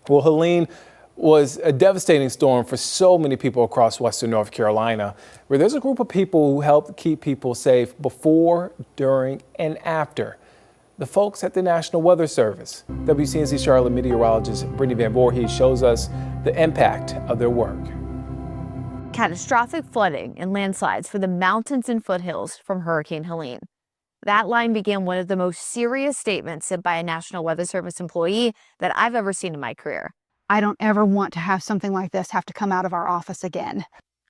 Well, Helene was a devastating storm for so many people across western North Carolina, where there's a group of people who helped keep people safe before, during, and after. The folks at the National Weather Service. WCNC Charlotte meteorologist Brittany Van Voorhees shows us the impact of their work. Catastrophic flooding and landslides for the mountains and foothills from Hurricane Helene. That line began one of the most serious statements sent by a National Weather Service employee that I've ever seen in my career. I don't ever want to have something like this have to come out of our office again.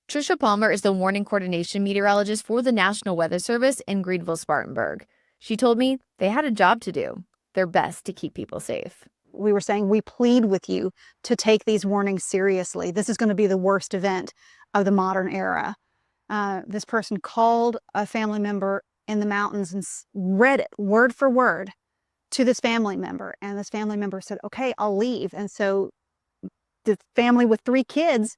Trisha Palmer is the warning coordination meteorologist for the National Weather Service in Greenville-Spartanburg. She told me they had a job to do, their best to keep people safe. We were saying we plead with you to take these warnings seriously. This is going to be the worst event of the modern era. This person called a family member in the mountains and read it word for word to this family member. And this family member said, okay, I'll leave. And so the family with 3 kids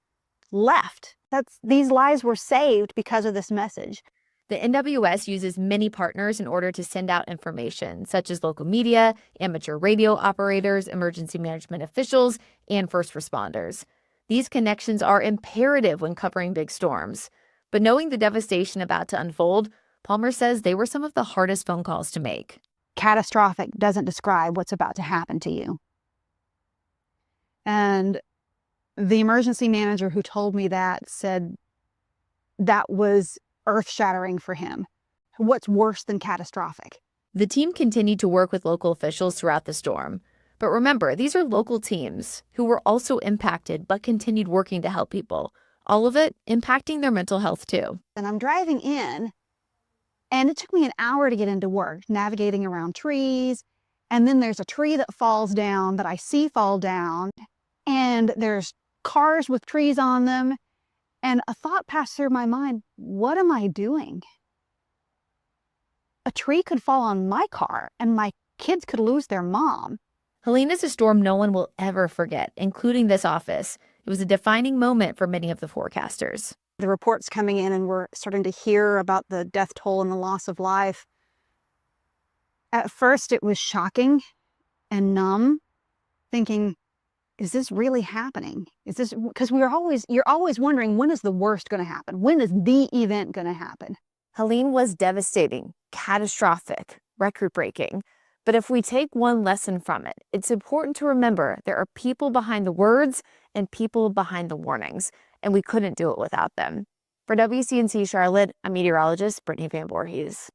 left. These lives were saved because of this message. The NWS uses many partners in order to send out information, such as local media, amateur radio operators, emergency management officials, and first responders. These connections are imperative when covering big storms. But knowing the devastation about to unfold, Palmer says they were some of the hardest phone calls to make. Catastrophic doesn't describe what's about to happen to you. And the emergency manager who told me that said that was earth-shattering for him. What's worse than catastrophic? The team continued to work with local officials throughout the storm. But remember, these are local teams who were also impacted but continued working to help people. All of it impacting their mental health too. And I'm driving in, and it took me an hour to get into work, navigating around trees. And then there's a tree that falls down that I see fall down. And there's cars with trees on them. And a thought passed through my mind, what am I doing? A tree could fall on my car and my kids could lose their mom. Helene is a storm no one will ever forget, including this office. It was a defining moment for many of the forecasters. The reports coming in and we're starting to hear about the death toll and the loss of life. At first it was shocking and numb, thinking, is this really happening? Is this, because you're always wondering, when is the worst going to happen? When is the event going to happen? Helene was devastating, catastrophic, record-breaking. But if we take one lesson from it, it's important to remember there are people behind the words and people behind the warnings, and we couldn't do it without them. For WCNC Charlotte, I'm meteorologist Brittany Van Voorhees.